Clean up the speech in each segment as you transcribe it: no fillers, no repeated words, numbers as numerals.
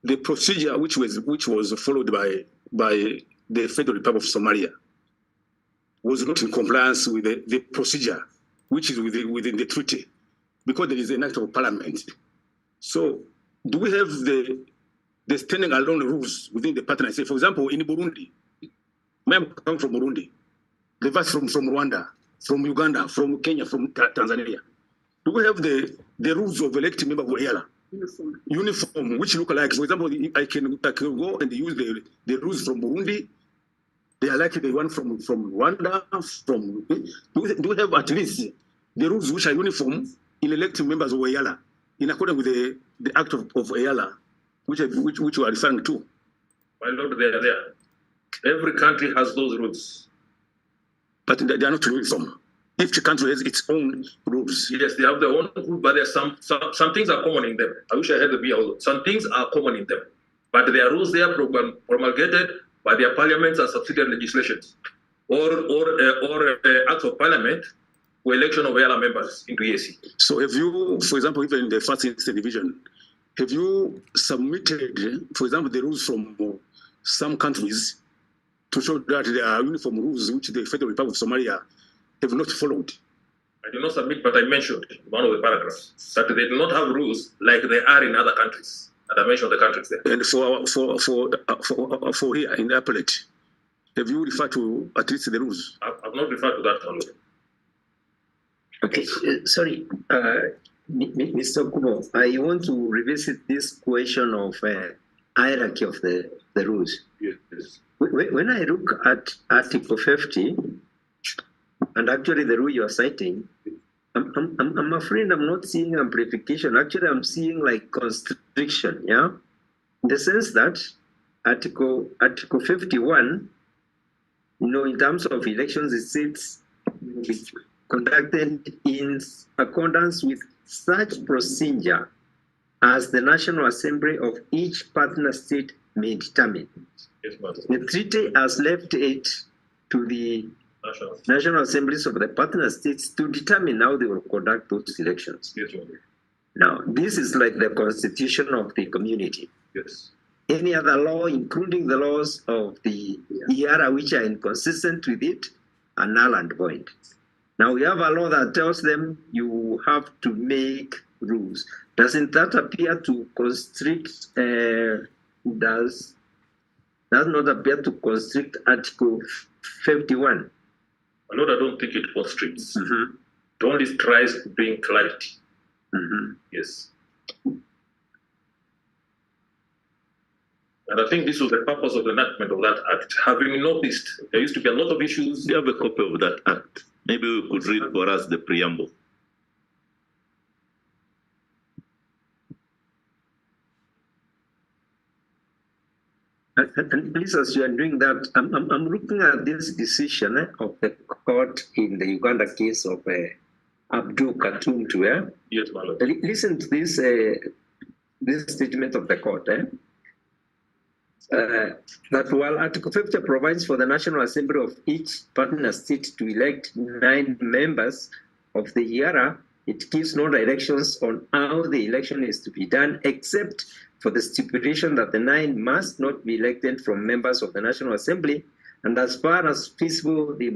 the procedure which was followed by the Federal Republic of Somalia was not in compliance with the procedure which is within the treaty, because there is an act of parliament. So do we have the standing alone rules within the partnership? For example, in Burundi, members come from Burundi, the vast from Rwanda, from Uganda, from Kenya, from Tanzania. Do we have the rules of electing members of EALA? Uniform, which look like, for example, I can go and use the rules from Burundi. They are like the one from Rwanda. Do we have at least the rules which are uniform in electing members of EALA, in accordance with the act of EALA, which you are referring to? My lord, they are there. Every country has those rules. But they are not uniform. Each country has its own rules. Yes, they have their own rules, but there's some things are common in them. I wish I had the BL. Some things are common in them, but there are rules there promulgated by their parliaments and subsidiary legislations, or acts of parliament for election of EALA members into EAC. So have you, for example, even in the first instance division, have you submitted, for example, the rules from some countries to show that there are uniform rules which the Federal Republic of Somalia have not followed? I did not submit, but I mentioned in one of the paragraphs that they do not have rules like they are in other countries. And I mentioned the countries there. And for here in the appellate, have you referred to at least the rules? I've not referred to that one. Okay, sorry, Mr. Kumo, I want to revisit this question of hierarchy of the rules. Yes. When I look at Article 50, and actually the rule you are citing, I'm afraid I'm not seeing amplification. Actually, I'm seeing like constriction, yeah? In the sense that Article 51, in terms of elections, it says conducted in accordance with such procedure as the National Assembly of each partner state may determine. Yes, the treaty has left it to the National Assemblies of the partner states to determine how they will conduct those elections. Yes, now, this is like the constitution of the community. Yes. Any other law, including the laws of the EALA, which are inconsistent with it, are null and void. Now, we have a law that tells them you have to make rules. Doesn't that appear to constrict, does not appear to constrict Article 51? My lord, I don't think it constricts. It only tries to bring clarity. Yes. And I think this was the purpose of the enactment of that act. Having noticed there used to be a lot of issues. You have a copy of that act. Maybe we could read for us the preamble. And please, as you are doing that, I'm looking at this decision of the court in the Uganda case of Abdul Katuntu. Yes, my lord. Listen to this statement of the court. That while Article 50 provides for the National Assembly of each partner state to elect 9 members of the EALA, it gives no directions on how the election is to be done, except for the stipulation that the 9 must not be elected from members of the National Assembly, and as far as feasible, they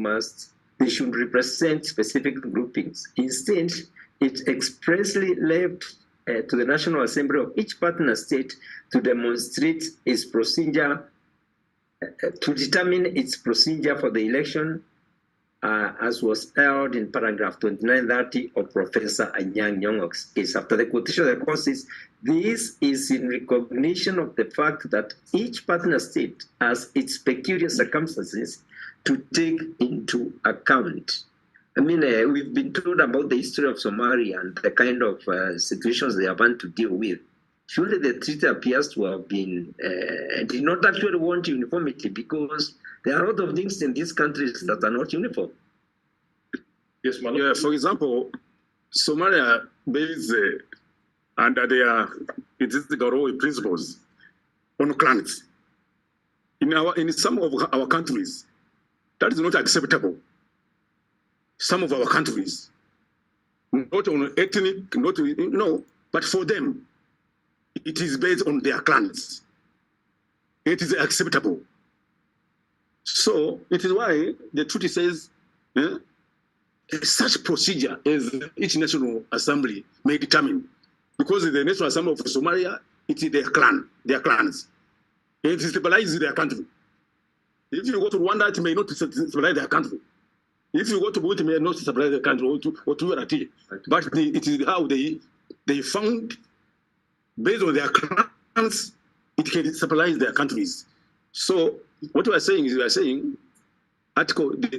should represent specific groupings. Instead, it expressly left to the National Assembly of each partner state to demonstrate its procedure, to determine its procedure for the election, as was held in paragraph 2930 of Professor Anyang' Nyong'o's case. After the quotation of the court says, this is in recognition of the fact that each partner state has its peculiar circumstances to take into account. I mean, we've been told about the history of Somalia and the kind of situations they have had to deal with. Surely the treaty appears to have been, did not actually want uniformity, because there are a lot of things in these countries that are not uniform. Yes, Manu. Yeah, for example, Somalia based under their Garo principles on clans. In some of our countries, that is not acceptable. Some of our countries, not on ethnic, but for them, it is based on their clans. It is acceptable. So it is why the treaty says such procedure as each national assembly may determine, because the National Assembly of Somalia, it is their clans. It stabilizes their country. If you go to Rwanda, it may not stabilize their country. If you go to Burundi, it may not stabilize their country, or to Urati. But it is how they found, based on their clans, it can stabilize their countries. So what we are saying is, the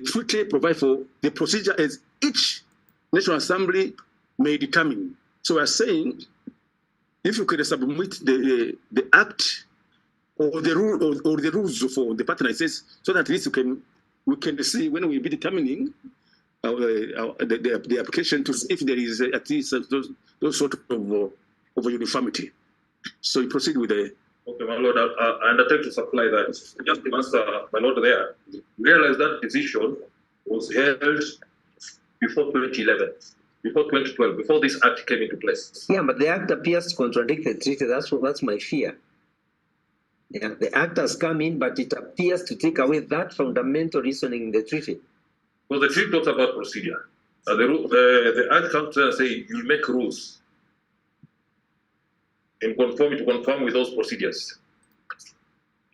treaty provides for the procedure as each National Assembly may determine. So we are saying, if you can submit the act or the rule or the rules for the partner states, so that at least we can see when we be determining the application to see if there is at least those sort of uniformity. So you proceed with the. Okay, my lord, I undertake to supply that. Just to answer, my lord, there, realize that decision was held before 2011, before 2012, before this act came into place. Yeah, but the act appears to contradict the treaty. That's my fear. Yeah, the act has come in, but it appears to take away that fundamental reasoning in the treaty. Well, the treaty talks about procedure. The act comes and say you make rules in conform with those procedures.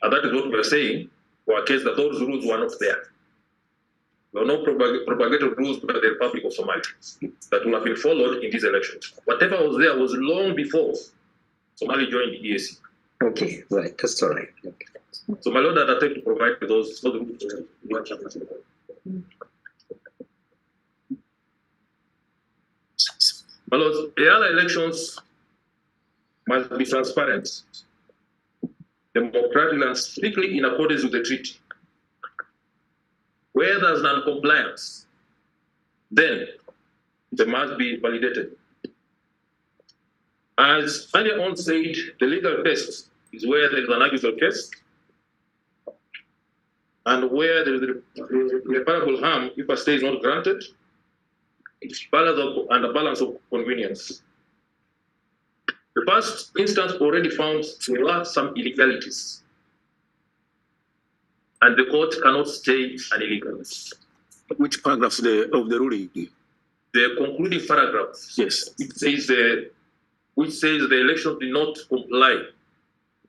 And that is what we are saying for a case that those rules were not there. There were no propagated rules by the Republic of Somalia that will have been followed in these elections. Whatever was there was long before Somalia joined the EAC. Okay, right, that's all right. Okay. So my lord, I attempt to provide those. My lord, the other elections must be transparent, democratic, and strictly in accordance with the treaty. Where there's non-compliance, then they must be validated. As earlier on said, the legal test is where there is an accusal case and where there is irreparable harm if a stay is not granted, it's and a balance of convenience. The first instance already found there are some illegalities, and the court cannot stay an illegality. Which paragraph of the ruling? The concluding paragraph. Yes. It says which says the election did not comply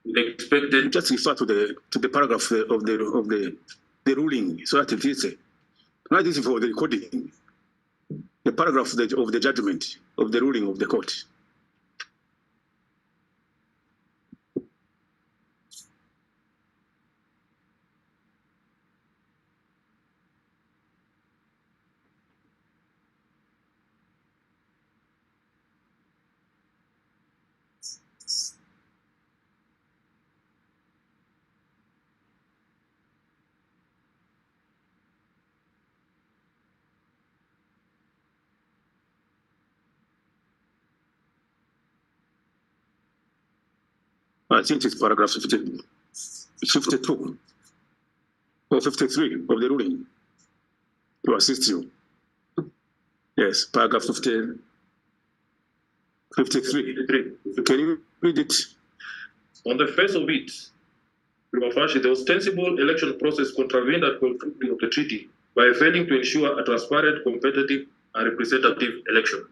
with the expected. Just refer to the paragraph of the ruling, so that it is. Not this is for the recording. The paragraph of the judgment of the ruling of the court. I think it's paragraph 52 or 53 of the ruling to assist you. Yes, paragraph 53. Can you read it? On the face of it, the ostensible election process contravened the conclusion of the treaty by failing to ensure a transparent, competitive, and representative election.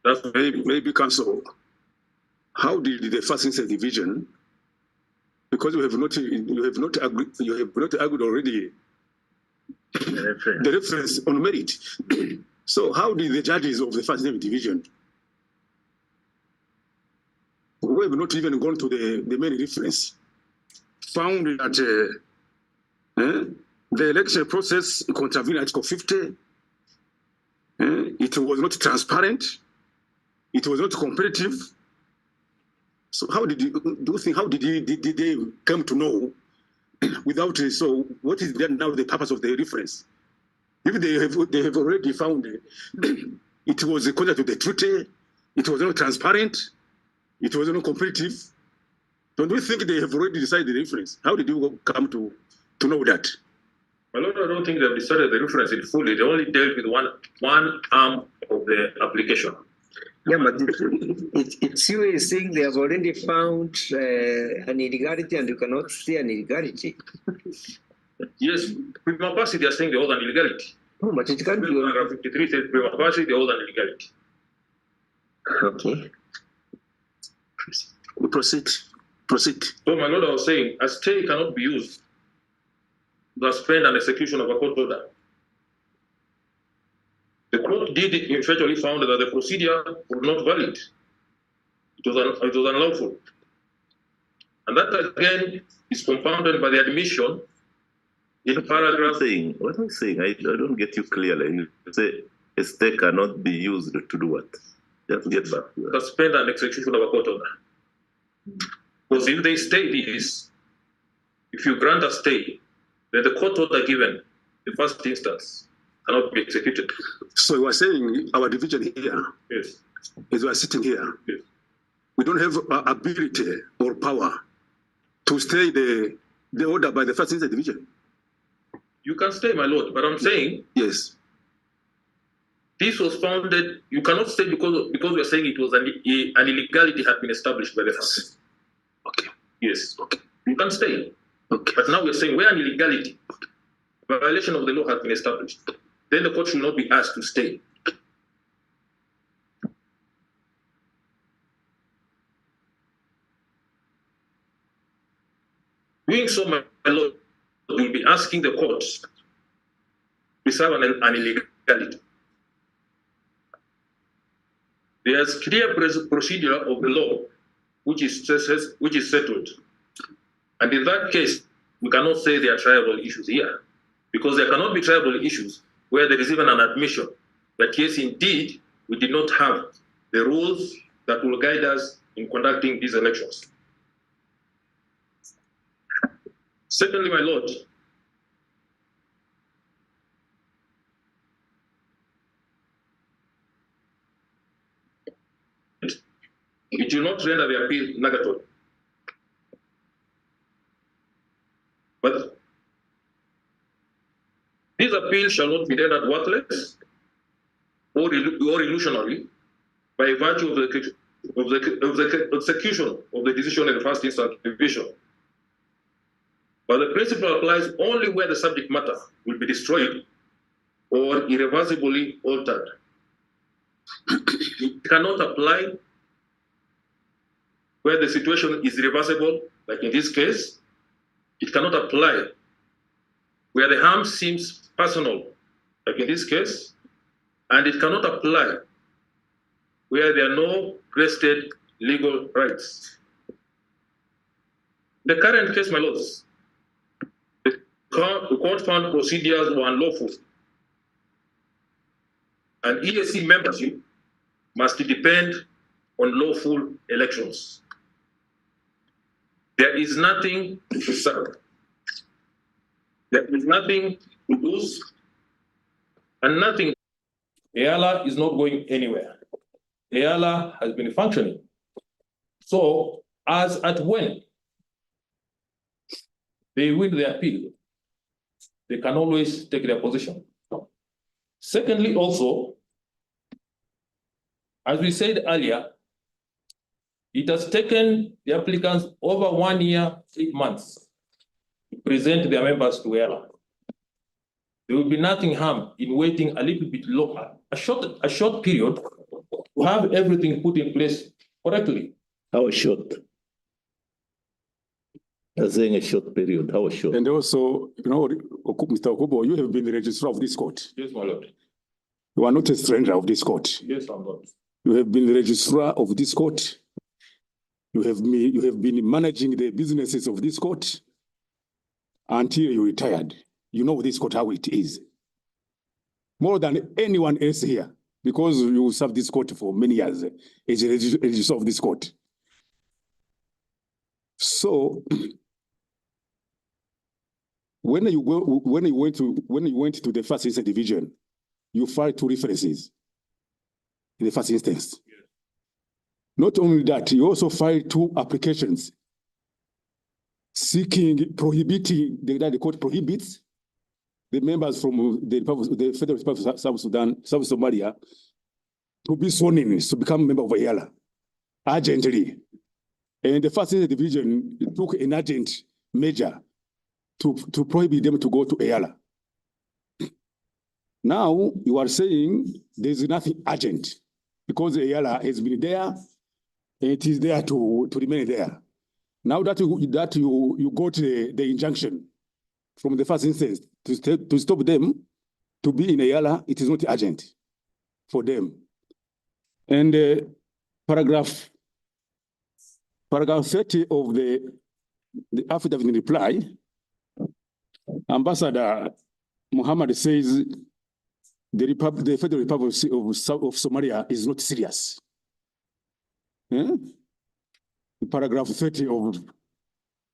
That's maybe counsel. How did the first instance division? Because you have not argued already the reference on merit. So how did the judges of the first division, who have not even gone to the main reference, found that the election process contravened Article 50. It was not transparent. It was not competitive. So how did they come to know without? So what is then now the purpose of the reference? If they have already found it was according to the treaty, it was not transparent, it was not competitive. Don't we think they have already decided the reference? How did you come to know that? Well, I don't think they've decided the reference in fully. They only dealt with one arm of the application. Yeah, but it's you is saying they have already found an illegality and you cannot see an illegality. Yes, prima facie, they are saying they hold an illegality. No, but it can't be. Paragraph 53 says prima facie, they hold an illegality. Okay. Proceed. Proceed. So, my Lord, I was saying, a stay cannot be used to suspend an execution of a court order. The court did eventually found that the procedure was not valid. It was unlawful. And that again is compounded by the admission in paragraph. What am I saying? I don't get you clearly. You say a stay cannot be used to do what? Just get back. Suspend an execution of a court order. Because if they stay this, if you grant a stay, then the court order given, the first instance, cannot be executed. So you are saying our division here, yes, as we are sitting here, yes, we don't have ability or power to stay the order by the first instance division. You can stay, my Lord, but I'm saying yes, this was founded. You cannot stay because we are saying it was an illegality had been established by the first. Okay. Yes. Okay. You can stay. Okay. But now we're saying where an illegality, violation of the law has been established, then the court should not be asked to stay. Doing so, my Lord, will be asking the court to preserve an illegality. There's clear procedure of the law which is settled. And in that case, we cannot say there are triable issues here, because there cannot be triable issues where there is even an admission that yes, indeed, we did not have the rules that will guide us in conducting these elections. Secondly, my Lord, it will not render the appeal nugatory. But this appeal shall not be rendered worthless or illusionary by virtue of the execution of the decision in the first instance division. But the principle applies only where the subject matter will be destroyed or irreversibly altered. It cannot apply where the situation is irreversible, like in this case. It cannot apply where the harm seems personal, like in this case, and it cannot apply where there are no vested legal rights. The current case, my lords, the court found procedures were unlawful, and EAC membership must depend on lawful elections. There is nothing to preserve. There is nothing to lose, and nothing. EALA is not going anywhere. EALA has been functioning. So, as at when they win the appeal, they can always take their position. Secondly, also, as we said earlier, it has taken the applicants over 1 year, 8 months to present their members to EALA. There will be nothing harm in waiting a little bit longer, a short period, to have everything put in place correctly. How short? You're saying a short period. How short? And also, you know, Mr. Okubo, you have been the registrar of this court. Yes, my lord. You are not a stranger of this court. Yes, I'm not. You have been the registrar of this court. You have been managing the businesses of this court until you retired. You know this court how it is. More than anyone else here, because you served this court for many years as a registrar of this court. So when you went to the first instance division, you filed 2 references in the first instance. Yes. Not only that, you also filed 2 applications prohibiting, the court prohibits the members from the Federal Republic of South Sudan, South Somalia, to be sworn in to become a member of EALA urgently. And the first division took an urgent measure to prohibit them to go to EALA. Now you are saying there's nothing urgent because EALA has been there and it is there to remain there. Now that you got the injunction from the first instance to stop them to be in EALA, it is not urgent for them. And paragraph 30 of the affidavit in reply, Ambassador Mohamed says the Federal Republic of Somalia is not serious. Paragraph 30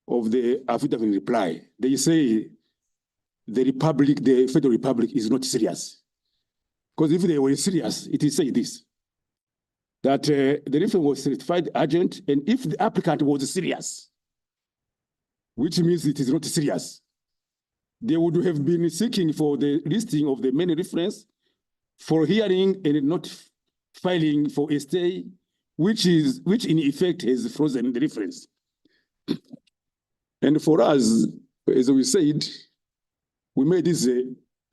of the affidavit in reply, they say the Federal Republic is not serious. Because if they were serious, it is say this, that the reform was certified urgent, and if the applicant was serious, which means it is not serious, they would have been seeking for the listing of the main reference for hearing and not filing for a stay, which in effect has frozen the reference. And for us, as we said, we made this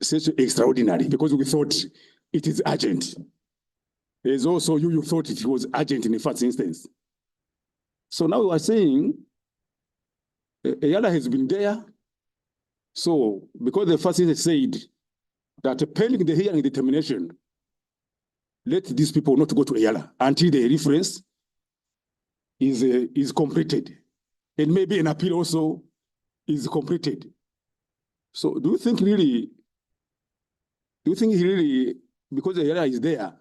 session extraordinary because we thought it is urgent. As also you thought it was urgent in the first instance. So now we are saying EALA has been there. So because the first instance said that pending the hearing determination, let these people not go to EALA until the reference is completed. And maybe an appeal also is completed. So do you think really, because the EALA is there,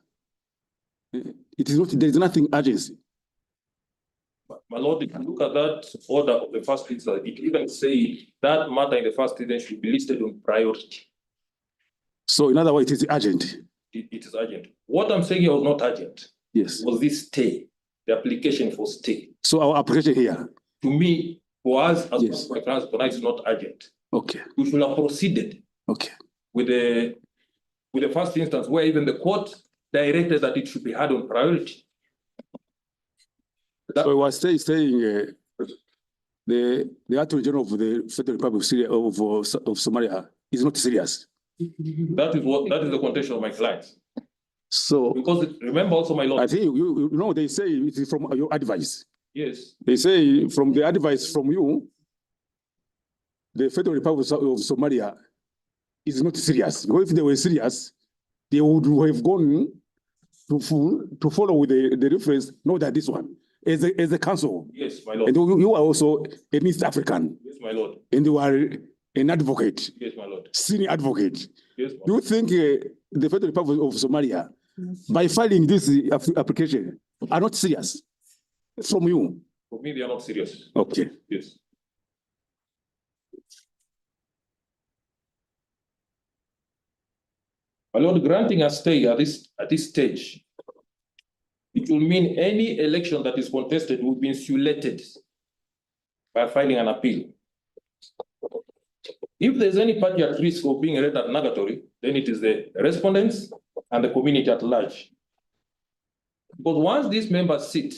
it is not, there is nothing urgency? My Lord, if you look at that order of the first instance, it even say that matter in the first instance should be listed on priority. So in other words, it is urgent. It is urgent. What I'm saying here was not urgent. Yes. Was this stay, the application for stay. So our application here. To me, for us as yes. my clients, it's not urgent. Okay. We should have proceeded. Okay. With the first instance where even the court directed that it should be had on priority. So I was saying the Attorney General of the Federal Republic of Somalia is not serious. That is the contention of my clients. So because remember also, my Lord, I think you know they say it is from your advice. Yes. They say from the advice from you, the Federal Republic of Somalia is not serious. Because if they were serious, they would have gone to follow with the reference, not that this one. As a council. Yes, my Lord. And you are also an East African. Yes, my Lord. And you are an advocate. Yes, my Lord. Senior advocate. Yes, do you think the Federal Republic of Somalia, by filing this application, are not serious from you? For me, they are not serious. Okay. Yes. My Lord, granting a stay at this stage, it will mean any election that is contested will be insulated by filing an appeal. If there's any party at risk of being rendered nugatory, then it is the respondents and the community at large. Because once these members sit,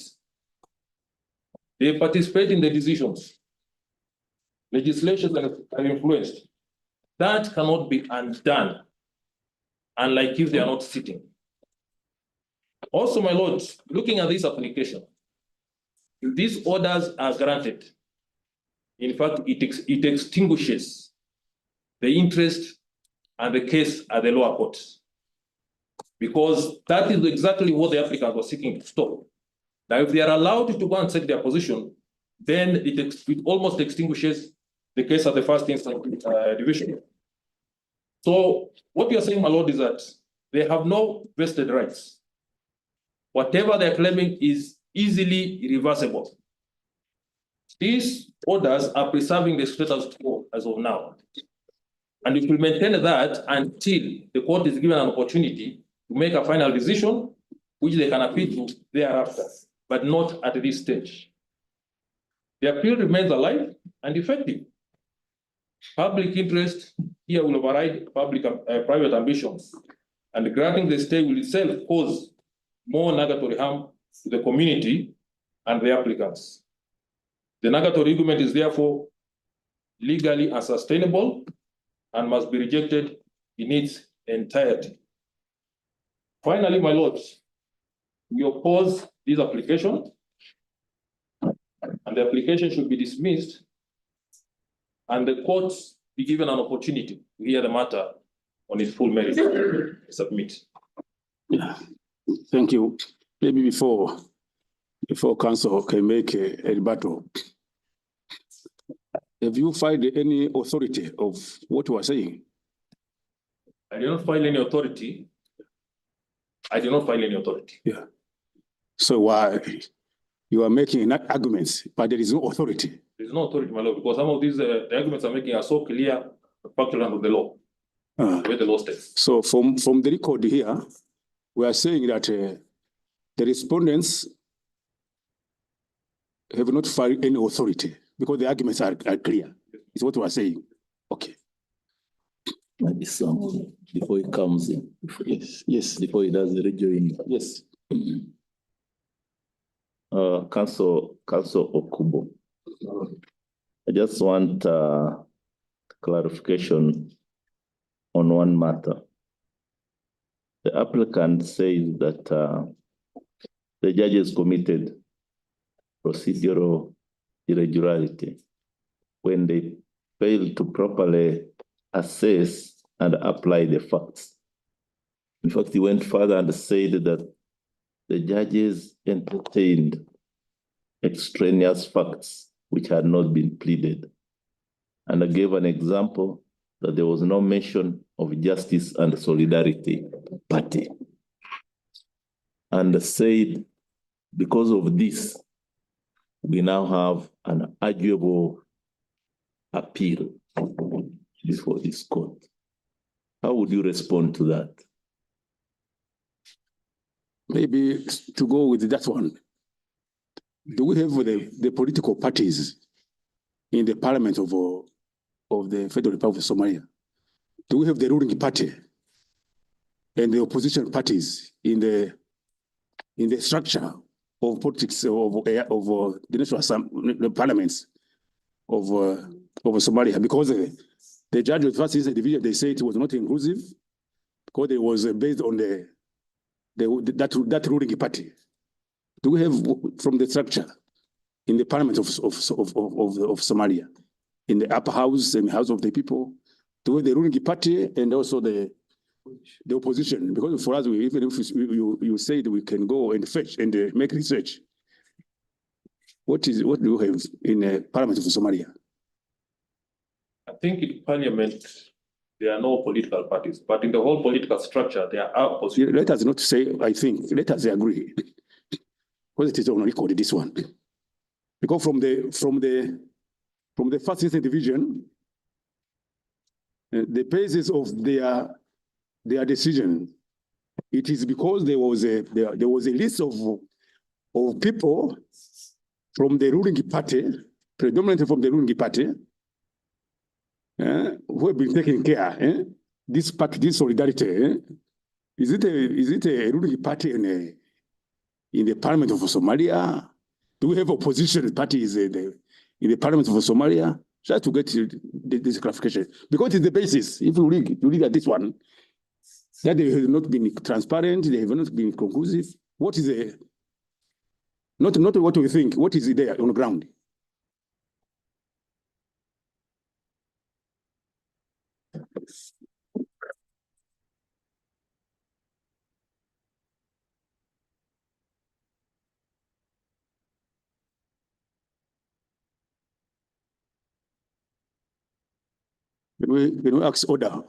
they participate in the decisions, legislation are influenced. That cannot be undone, unlike if they are not sitting. Also, my Lord, looking at this application, if these orders are granted, in fact, it extinguishes the interest and the case at the lower courts. Because that is exactly what the applicants were seeking to stop. Now, if they are allowed to go and take their position, then it almost extinguishes the case at the first instance division. So what you are saying, my Lord, is that they have no vested rights. Whatever they're claiming is easily reversible. These orders are preserving the status quo as of now. And it will maintain that until the court is given an opportunity to make a final decision, which they can appeal to thereafter, but not at this stage. The appeal remains alive and effective. Public interest here will override private ambitions, and granting the stay will itself cause more nugatory harm to the community and the applicants. The nugatory argument is therefore legally unsustainable and must be rejected in its entirety. Finally, my lords, we oppose this application, and the application should be dismissed, and the courts be given an opportunity to hear the matter on its full merit. Submit. Yeah, thank you. Maybe before council can make a rebuttal, have you filed any authority of what you are saying? I did not file any authority. Yeah. So why you are making arguments, but there is no authority? There is no authority, my lord, because some of these the arguments I'm making are so clear, factual under the law, the way the law states. So from the record here, we are saying that the respondents have not filed any authority because the arguments are clear. It's what we are saying. Okay. Maybe some before he comes in. Yes. Before he does the rejoining. Yes. Council Okubo. I just want clarification on one matter. The applicant says that the judges committed procedural irregularity when they failed to properly assess and apply the facts. In fact, he went further and said that the judges entertained extraneous facts which had not been pleaded. And I gave an example that there was no mention of Justice and Solidarity Party. And said, because of this, we now have an arguable appeal before this court. How would you respond to that? Maybe to go with that one. Do we have the political parties in the parliament of the Federal Republic of Somalia? Do we have the ruling party and the opposition parties in the structure of politics of the national parliaments of Somalia? Because the judge of the first instance division, they say it was not inclusive because it was based on that ruling party. Do we have from the structure in the parliament of Somalia, in the upper house and house of the people, do we have the ruling party and also the opposition? Because for us, even if you say that we can go and fetch and make research, what do you have in the parliament of Somalia? I think in parliament, there are no political parties, but in the whole political structure, there are opposition. Let us not say, I think, let us agree. Because it is on record, this one. Because from the first instance division, the basis of their decision, it is because there was a list of people from the ruling party, predominantly from the ruling party, who have been taking care. This party, this solidarity, is it a ruling party in the parliament of Somalia? Do we have opposition parties in the parliament of Somalia? Try to get this clarification. Because it's the basis. If you read at this one, that they have not been transparent, they have not been conclusive. What is not what we think, what is there on the ground? Can we ask order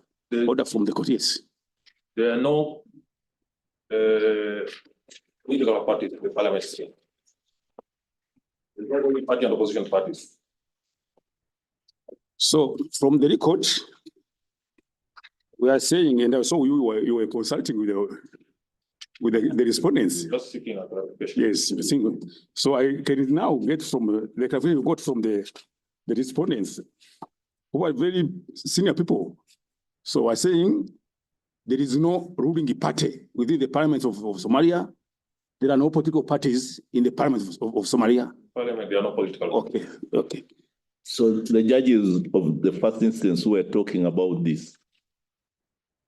from the court? Yes. There are no political parties in the parliament. There's no only party and opposition parties. So from the record, we are saying, and also you were consulting with the respondents. Just seeking a clarification. Yes. So I can now get from the clarification we got from the respondents, who are very senior people. So I'm saying there is no ruling party within the parliament of Somalia, There are no political parties in the parliament of Somalia. Parliament, there are no political parties. Okay, okay. So the judges of the first instance who were talking about this,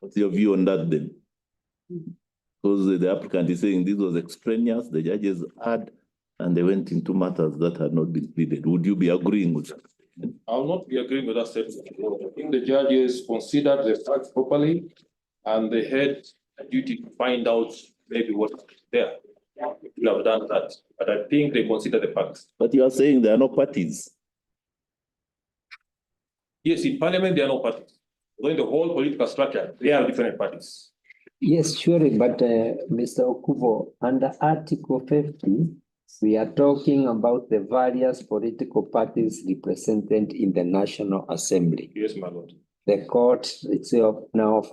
what's your view on that then? Because the applicant is saying this was extraneous, the judges had, and they went into matters that had not been pleaded. Would you be agreeing with that? I will not be agreeing with that statement. I think the judges considered the facts properly, and they had a duty to find out maybe what is there. They have done that, but I think they consider the facts. But you are saying there are no parties. Yes, in parliament, there are no parties. Though in the whole political structure, there are different parties. Yes, surely, but Mr. Okubo, under Article 50, we are talking about the various political parties represented in the National Assembly. Yes, my lord. The court itself now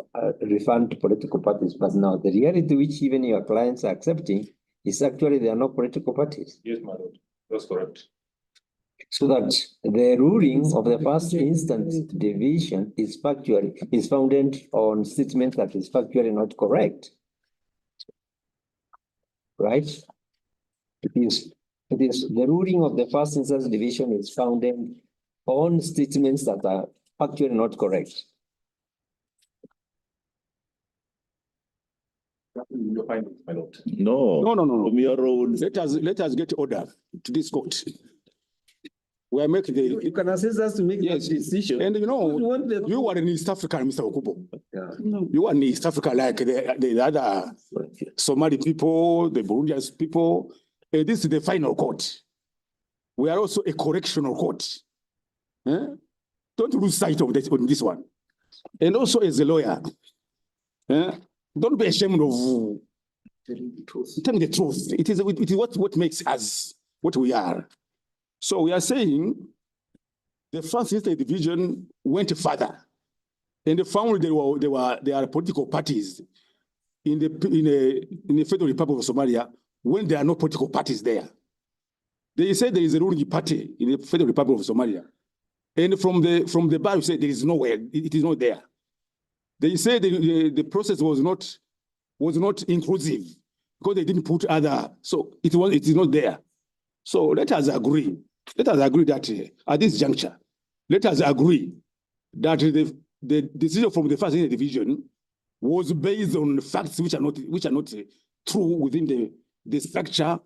referred to political parties, but now the reality which even your clients are accepting is actually there are no political parties. Yes, my lord. That's correct. So that the ruling of the first instance division is founded on statement that is factually not correct. Right? It is the ruling of the first instance division is founded on statements that are factually not correct. Your findings, my lord. No. From your own. Let us get order to this court. We are making the. You can assist us to make that decision. And you know, you are in East Africa, Mr. Okubo. Yeah. You are in East Africa like the other Somali people, the Burundian people. And this is the final court. We are also a correctional court. Don't lose sight of this on this one. And also as a lawyer, don't be ashamed of telling the truth. It is what makes us what we are. So we are saying the first instance division went further, and they found there are political parties in the Federal Republic of Somalia when there are no political parties there. They say there is a ruling party in the Federal Republic of Somalia, and from the bar you say there is nowhere. It is not there. They say the process was not inclusive because they didn't put other. So it is not there. So let us agree. Let us agree that at this juncture, let us agree that the decision from the first division was based on facts which are not true within the structure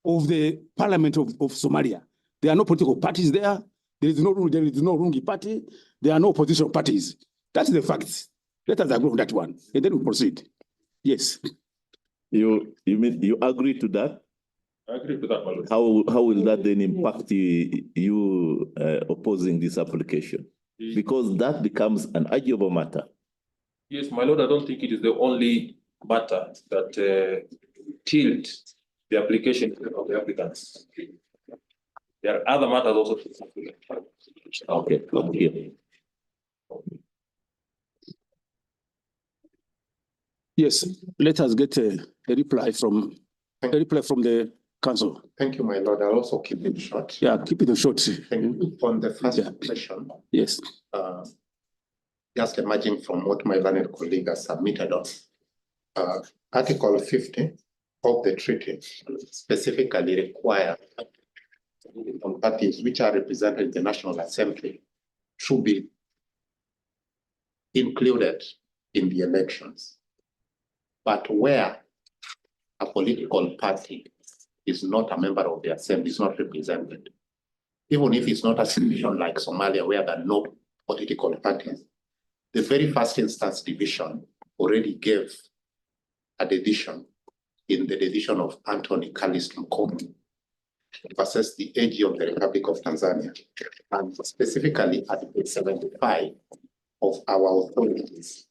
of the Parliament of Somalia. There are no political parties there. There is no Rungi party. There are no opposition parties. That's the facts. Let us agree on that one, and then we proceed. Yes. You agree to that? I agree with that, my lord. How will that then impact you opposing this application? Because that becomes an arguable matter. Yes, my lord, I don't think it is the only matter that tilt the application of the applicants. There are other matters also. Okay. Yes, let us get a reply from the council. Thank you, my lord. I'll also keep it short. Yeah, keep it short. Thank you. On the first question, yes, just emerging from what my learned colleague has submitted on, Article 50 of the treaty specifically requires parties which are represented in the National Assembly to be included in the elections. But where a political party is not a member of the assembly, is not represented, even if it's not a situation like Somalia where there are no political parties, the very first instance division already gave a decision in the decision of Anthony Kalis Mkomi versus the AG of the Republic of Tanzania, and specifically at page 75 of our authorities.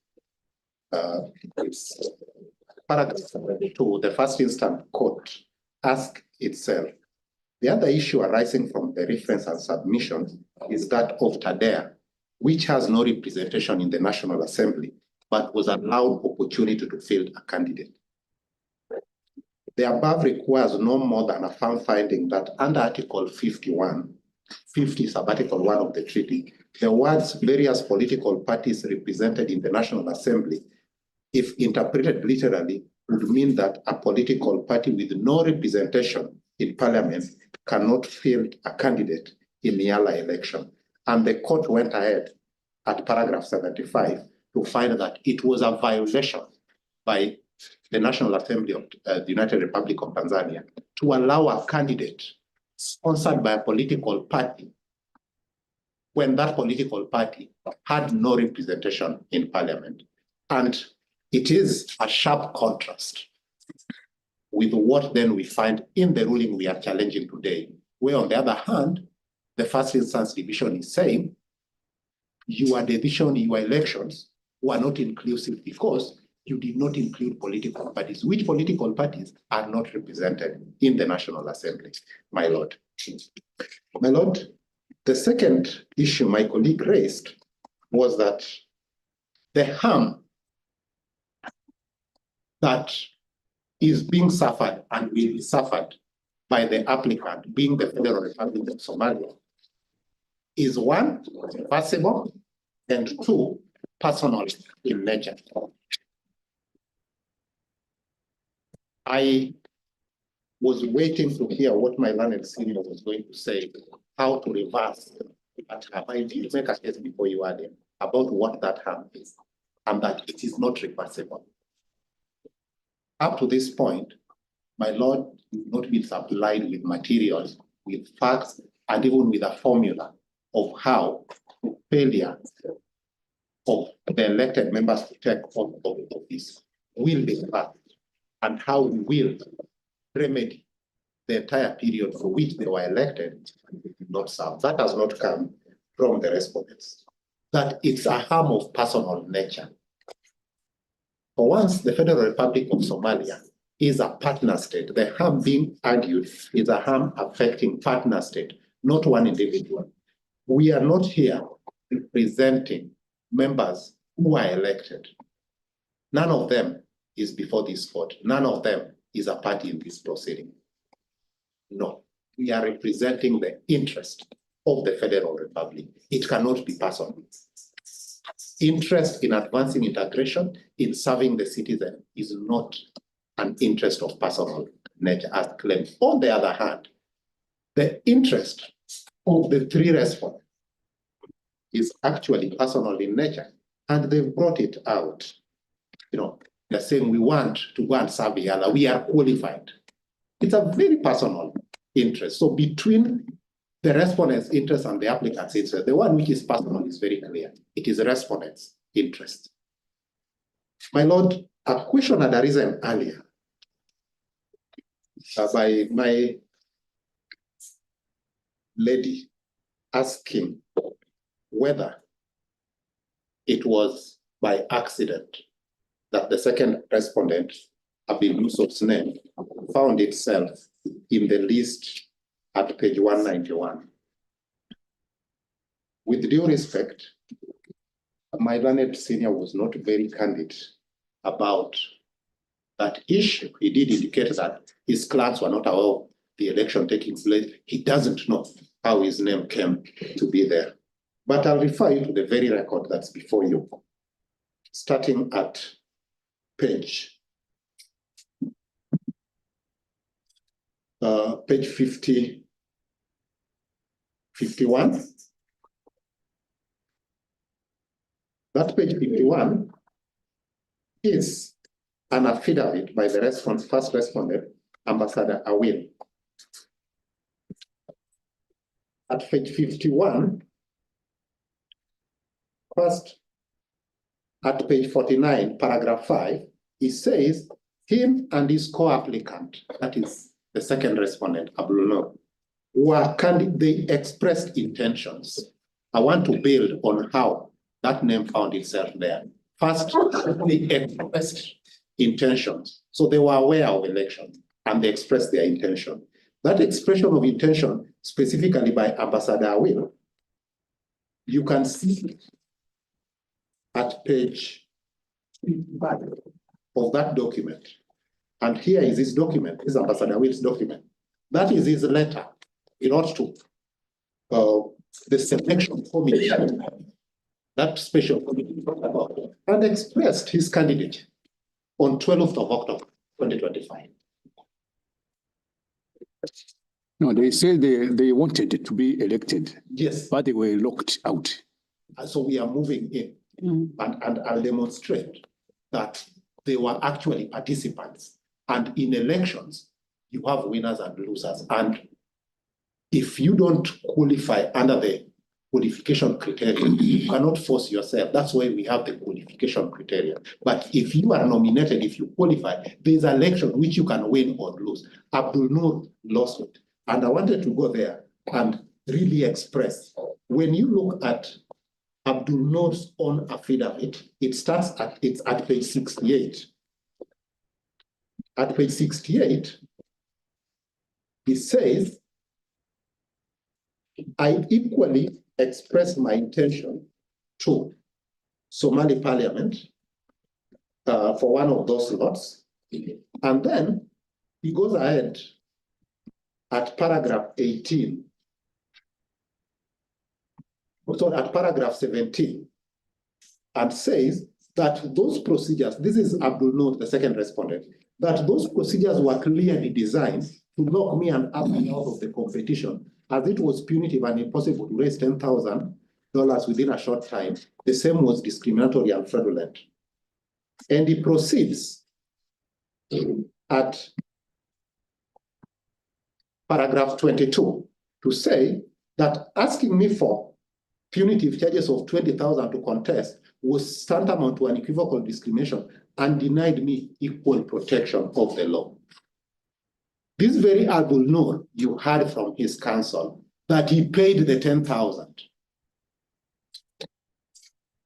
Paragraph 72, the first instance court asked itself, the other issue arising from the reference and submission is that of Tadea, which has no representation in the National Assembly, but was allowed opportunity to field a candidate. The above requires no more than a firm finding that under Article 50 sub-Article 1 of the treaty, the words various political parties represented in the National Assembly, if interpreted literally, would mean that a political party with no representation in parliament cannot field a candidate in the Yala election. And the court went ahead at paragraph 75 to find that it was a violation by the National Assembly of the United Republic of Tanzania to allow a candidate sponsored by a political party when that political party had no representation in parliament. And it is a sharp contrast with what then we find in the ruling we are challenging today, where on the other hand, the first instance division is saying your division, your elections were not inclusive because you did not include political parties, which political parties are not represented in the National Assembly, my lord. My lord, the second issue my colleague raised was that the harm that is being suffered and will be suffered by the applicant, being the Federal Republic of Somalia, is one, reversible, and two, personal in nature. I was waiting to hear what my learned senior was going to say, how to reverse that harm. I did make a case before you added about what that harm is, and that it is not reversible. Up to this point, my lord, you've not been supplied with materials, with facts, and even with a formula of how failure of the elected members to take on office will be reversed, and how we will remedy the entire period for which they were elected and did not serve. That has not come from the respondents. That it's a harm of personal nature. For once, the Federal Republic of Somalia is a partner state. The harm being argued is a harm affecting partner state, not one individual. We are not here representing members who are elected. None of them is before this court. None of them is a party in this proceeding. No, we are representing the interest of the Federal Republic. It cannot be personal. Interest in advancing integration, in serving the citizen, is not an interest of personal nature as claimed. On the other hand, the interest of the three respondents is actually personal in nature, and they've brought it out. You know, they're saying we want to go and serve the other, we are qualified. It's a very personal interest. So between the respondent's interest and the applicant's interest, the one which is personal is very clear. It is the respondent's interest. My lord, a question had arisen earlier by my lady asking whether it was by accident that the second respondent, Abil Yusuf's name, found itself in the list at page 191. With due respect, my learned senior was not very candid about that issue. He did indicate that his clerks were not aware of the election taking place. He doesn't know how his name came to be there. But I'll refer you to the very record that's before you, starting at page 51. That page 51 is an affidavit by the first respondent, Ambassador Awil. At page 51, first at page 49, paragraph 5, he says, him and his co-applicant, that is the second respondent, Abdullah, they expressed intentions. I want to build on how that name found itself there. First, they expressed intentions. So they were aware of elections and they expressed their intention. That expression of intention, specifically by Ambassador Awil, you can see at page 5 of that document. And here is his document, this is Ambassador Awil's document. That is his letter in order to the selection committee, that special committee, and expressed his candidate on 12th of October. 2025. No, they said they wanted to be elected, Yes. but they were locked out. So we are moving in and I'll demonstrate that they were actually participants. And in elections, you have winners and losers. And if you don't qualify under the qualification criteria, you cannot force yourself. That's why we have the qualification criteria. But if you are nominated, if you qualify, there's an election which you can win or lose. Abdul Noor lost it. And I wanted to go there and really express. When you look at Abdul Noor's own affidavit, it's at page 68. At page 68, he says, I equally expressed my intention to Somali Parliament for one of those lots. And then he goes ahead at paragraph 18, so at paragraph 17, and says that those procedures, this is Abdul Noor, the second respondent, that those procedures were clearly designed to lock me and Ahmed out of the competition, as it was punitive and impossible to raise $10,000 within a short time. The same was discriminatory and fraudulent. And he proceeds at paragraph 22 to say that asking me for punitive charges of $20,000 to contest was tantamount to unequivocal discrimination and denied me equal protection of the law. This very Abdul Noor, you heard from his counsel that he paid the $10,000.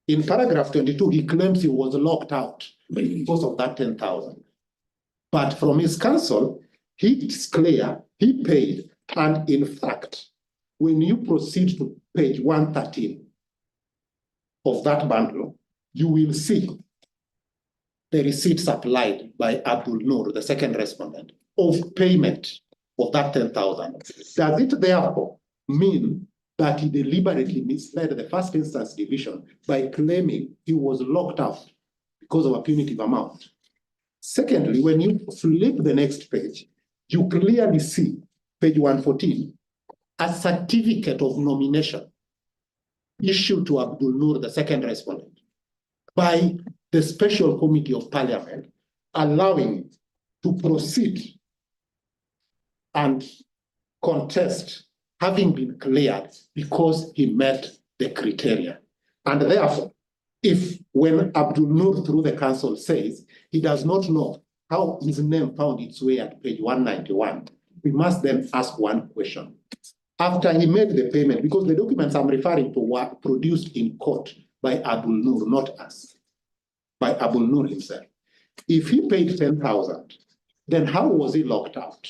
In paragraph 22, he claims he was locked out because of that $10,000. But from his counsel, it's clear he paid. And in fact, when you proceed to page 113 of that bundle, you will see the receipt supplied by Abdul Noor, the second respondent, of payment of that $10,000. Does it therefore mean that he deliberately misled the first instance division by claiming he was locked out because of a punitive amount? Secondly, when you flip the next page, you clearly see, page 114, a certificate of nomination issued to Abdul Noor, the second respondent, by the Special Committee of Parliament, allowing him to proceed and contest, having been cleared because he met the criteria. And therefore, if when Abdul Noor through the council says he does not know how his name found its way at page 191, we must then ask one question. After he made the payment, because the documents I'm referring to were produced in court by Abdul Noor, not us, by Abdul Noor himself. If he paid $10,000, then how was he locked out?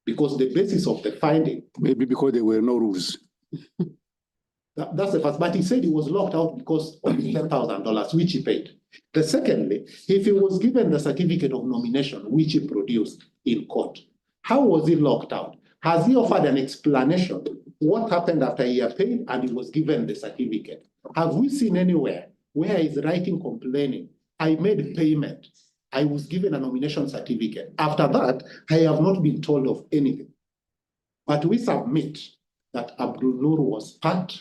Because the basis of the finding. Maybe because there were no rules. That's the first, but he said he was locked out because of $10,000, which he paid. The secondly, if he was given the certificate of nomination, which he produced in court, how was he locked out? Has he offered an explanation what happened after he had paid and he was given the certificate? Have we seen anywhere where he's writing complaining, I made payment, I was given a nomination certificate. After that, I have not been told of anything. But we submit that Abdul Noor was part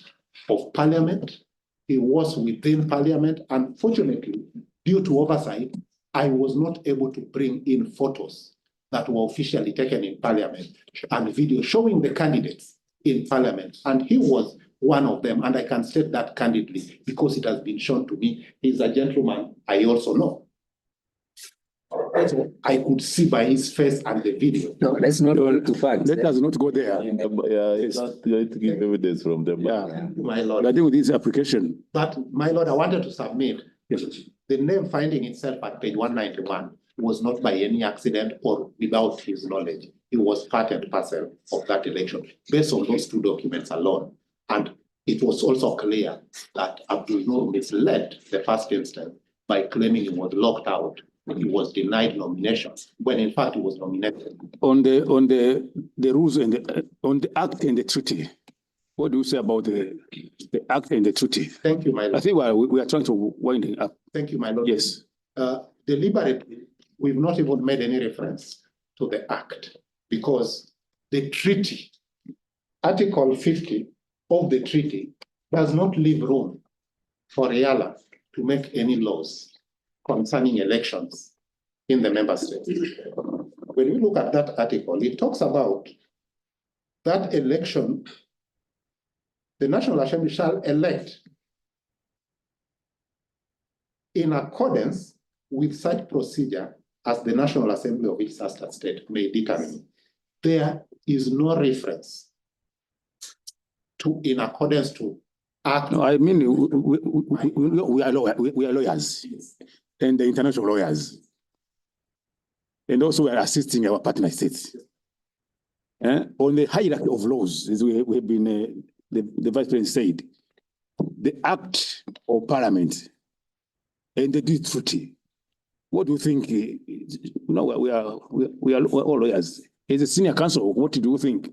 of Parliament. He was within Parliament. Unfortunately, due to oversight, I was not able to bring in photos that were officially taken in Parliament and video showing the candidates in Parliament. And he was one of them. And I can state that candidly because it has been shown to me. He's a gentleman I also know. So I could see by his face and the video. No, let's not go to facts. Let us not go there. It's not going to give evidence from them. Yeah. My Lord. But I think with this application. But my Lord, I wanted to submit. Yes. The name finding itself at page 191 was not by any accident or without his knowledge. It was part and parcel of that election based on those two documents alone. And it was also clear that Abdul Noor misled the first instance by claiming he was locked out and he was denied nominations when in fact he was nominated. On the rules and on the act and the treaty, what do you say about the act and the treaty? Thank you, my Lord. I think we are trying to wind it up. Thank you, my Lord. Yes. Deliberately, we've not even made any reference to the Act because the treaty, Article 50 of the treaty, does not leave room for EALA to make any laws concerning elections in the member states. When we look at that article, it talks about that election, the National Assembly shall elect in accordance with such procedure as the National Assembly of each sister state may determine. There is no reference to in accordance to Act. No, I mean, we are lawyers and the international lawyers. And also we are assisting our partner states. On the hierarchy of laws, as we have been, the Vice President said, the Act of Parliament and the treaty. What do you think? We are all lawyers. As a senior counsel, what do you think?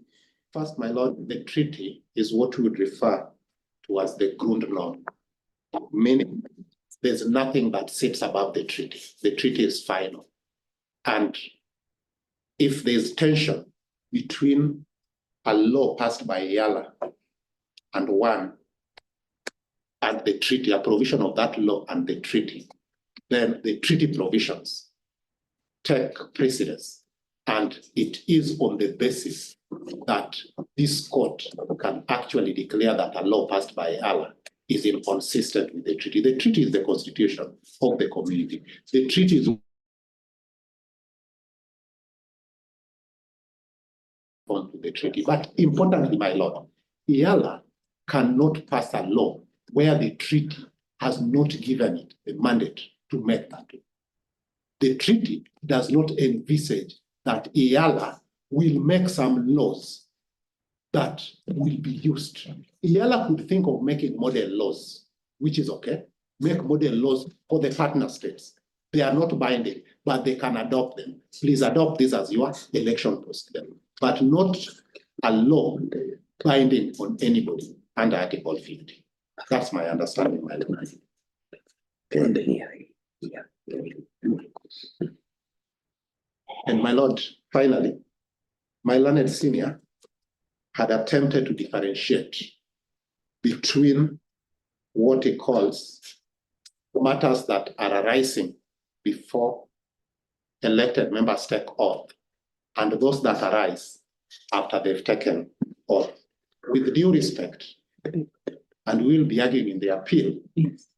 First, my lord, the treaty is what we would refer to as the Grundnorm, meaning there's nothing that sits above the treaty. The treaty is final. And if there's tension between a law passed by EALA and the treaty, a provision of that law and the treaty, then the treaty provisions take precedence. And it is on the basis that this court can actually declare that a law passed by EALA is inconsistent with the treaty. The treaty is the constitution of the community. The treaty is onto the treaty. But importantly, my lord, EALA cannot pass a law where the treaty has not given it the mandate to make that law. The treaty does not envisage that EALA will make some laws that will be used. EALA could think of making model laws, which is okay. Make model laws for the partner states. They are not binding, but they can adopt them. Please adopt this as your election procedure, but not a law binding on anybody under Article 50. That's my understanding, my lord. And my lord, finally, my learned senior had attempted to differentiate between what he calls matters that are arising before elected members take oath and those that arise after they've taken oath. With due respect, and we'll be arguing in the appeal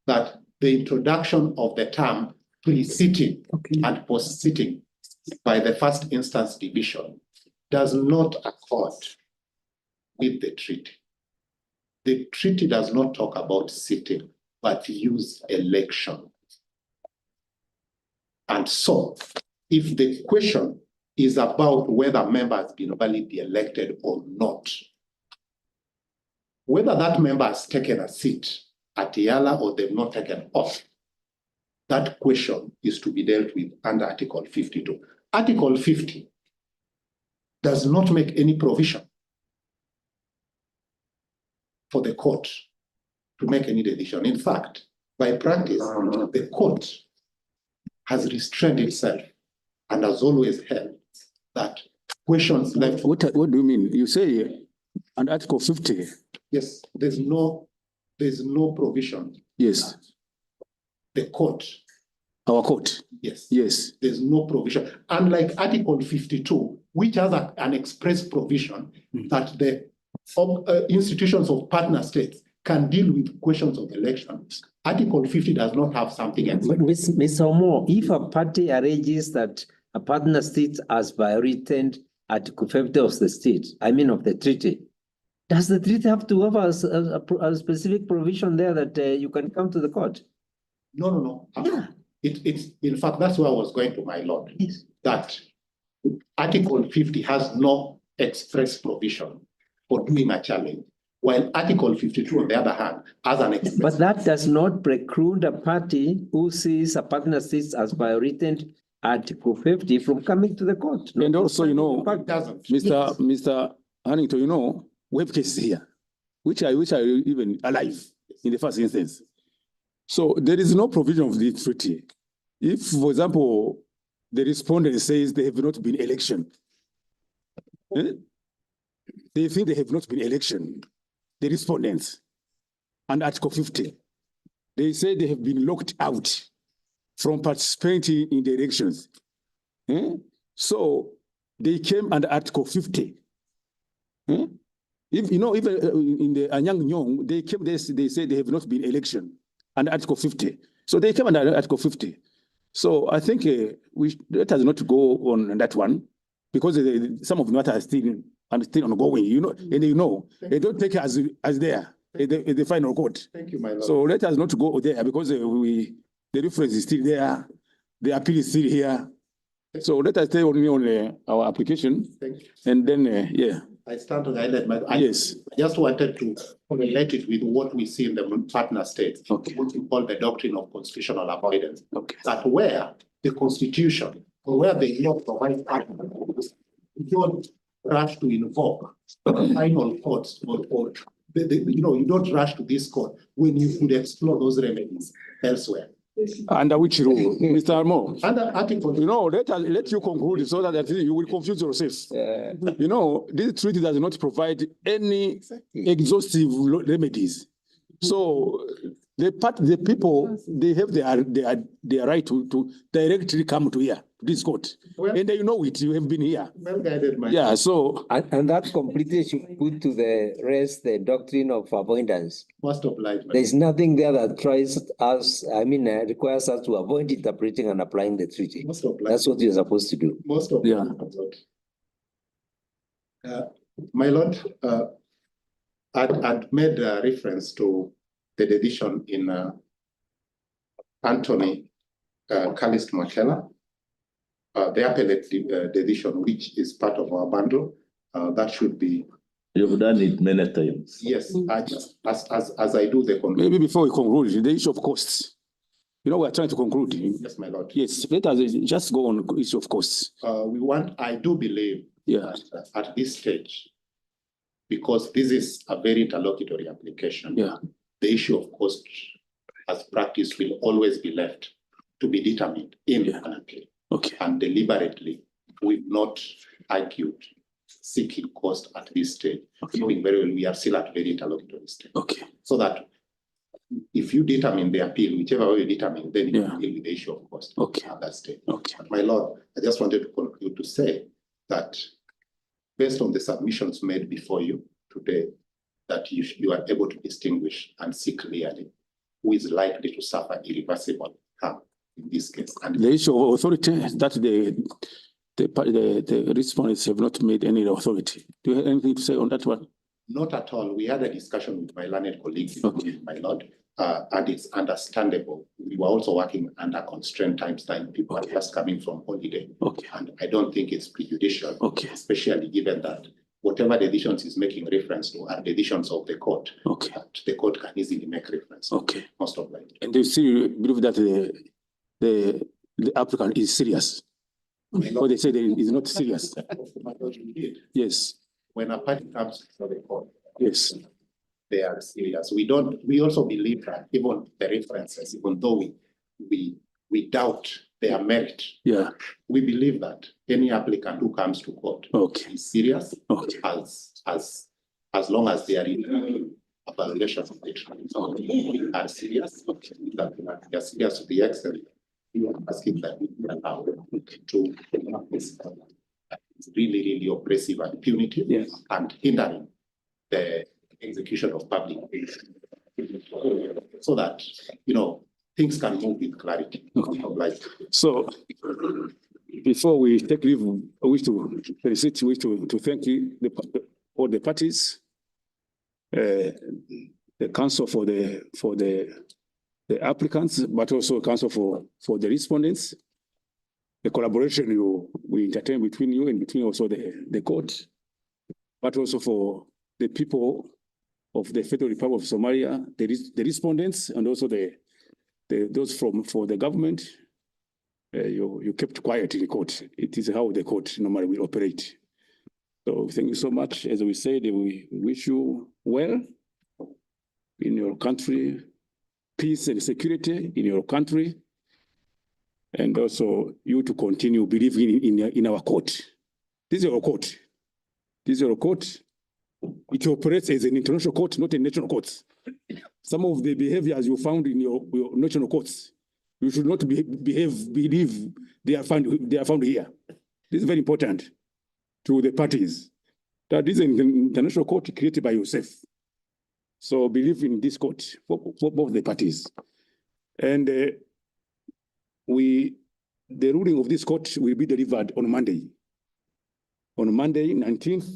that the introduction of the term pre-sitting and post-sitting by the first instance division does not accord with the treaty. The treaty does not talk about sitting, but use election. And so, if the question is about whether a member has been validly elected or not, whether that member has taken a seat at EALA or they've not taken off, that question is to be dealt with under Article 52. Article 50 does not make any provision for the court to make any decision. In fact, by practice, the court has restrained itself and has always held that questions left. What do you mean? You say under Article 50? Yes, there's no provision. Yes. The court. Our court. Yes. Yes. There's no provision. Unlike Article 52, which has an express provision that the institutions of partner states can deal with questions of elections. Article 50 does not have something else. But Mr. Omo, if a party alleges that a partner state has violated Article 50 of the state, of the treaty, does the treaty have to have a specific provision there that you can come to the court? No. Yeah. It's in fact, that's where I was going to, my lord. Yes. That Article 50 has no express provision for doing a challenge, while Article 52, on the other hand, has an express. But that does not preclude a party who sees a partner state has violated Article 50 from coming to the court. No? And also, It doesn't. Mr. Huntington, we have cases here, which are even alive in the first instance. So there is no provision of the treaty. If, for example, the respondent says they have not been election. They think they have not been election. The respondents. And Article 50, they say they have been locked out from participating in the elections. So they came under Article 50. If, you know, even in the Anyang Nyong, they came, they say they have not been election under Article 50. So they came under Article 50. So I think let us not go on that one, because some of the matter are still ongoing, you know, and you know, they don't take it as there, the final court. Thank you, my lord. So let us not go there, because the reference is still there, the appeal is still here. So let us stay only on our application. Thank you. And then, yeah. I stand to guide Yes. I just wanted to relate it with what we see in the partner states, Okay. what we call the doctrine of constitutional avoidance. Okay. That where the Constitution, or where the law provides partners, don't rush to invoke final courts or you know, you don't rush to this court when you could explore those remedies elsewhere. Under which rule, Mr. Armo? Under Article, You know, let you conclude so that you will confuse yourself. You know, this treaty does not provide any exhaustive remedies. So the people, they have their right to directly come to here, this court. Well, and you know it, you have been here. well guided, my Yeah, so. And that completely should put to the rest the doctrine of avoidance. most obliged. There's nothing there that tries us, requires us to avoid interpreting and applying the treaty. Most obliged. That's what you're supposed to do. Most of Yeah. My lord, I'd made a reference to the decision in Anthony Calist Makela, the appellate decision, which is part of our bundle. That should be. You've done it many times. Yes, I just as I do the conclusion. Maybe before we conclude, the issue of costs. You know, we are trying to conclude. Yes, my lord. Yes, let us just go on the issue of costs. I do believe Yeah. that at this stage, because this is a very interlocutory application, Yeah. the issue of cost as practice will always be left to be determined in an appeal. Okay. And deliberately, we've not argued seeking cost at this stage. Okay. Knowing very well we are still at very interlocutory stage. Okay. So that if you determine the appeal, whichever way you determine, then you Yeah. deal with the issue of cost Okay. at that stage. Okay. But my lord, I just wanted to conclude to say that based on the submissions made before you today, that you are able to distinguish and see clearly who is likely to suffer irreversible harm in this case. And The issue of authority, that the respondents have not made any authority. Do you have anything to say on that one? not at all. We had a discussion with my learned colleagues, Okay. my lord, and it's understandable. We were also working under constrained times. People Okay. are just coming from holiday. Okay. And I don't think it's prejudicial, Okay. especially given that whatever decisions is making reference to are decisions of the court. Okay. That the court can easily make reference to. Okay. Most of them. And you still believe that the applicant is serious? Or they say that he is not serious? My lord, indeed, Yes. when a party comes to the court, Yes. they are serious. We also believe that even the references, even though we doubt their merit, Yeah. we believe that any applicant who comes to court Okay. is serious Okay. as long as they are in a violation of the treaty. We are serious. Okay. That we are serious to the extent we are asking that we be allowed to it's really, really oppressive and punitive, Yes. and hindering the execution of public goods, so that things can move with clarity. Okay. So before we take leave, I wish to thank you, all the parties, the council for the applicants, but also council for the respondents, the collaboration we entertain between you and between also the court, but also for the people of the Federal Republic of Somalia, the respondents, and also those for the government. You kept quiet in the court. It is how the court normally will operate. So thank you so much. As we said, we wish you well in your country, peace and security in your country. and also you to continue believing in our court. This is our court. This is our court. It operates as an international court, not a national court. Some of the behaviors you found in your national courts, you should not believe they are found here. This is very important to the parties. That is an international court created by yourself. So believe in this court for both the parties. And the ruling of this court will be delivered on Monday. On Monday, 19th,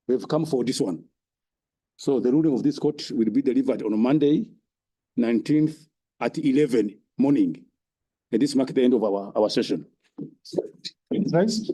we've come for this one. So the ruling of this court will be delivered on Monday, 19th at 11 morning. And this marks the end of our session. Nice.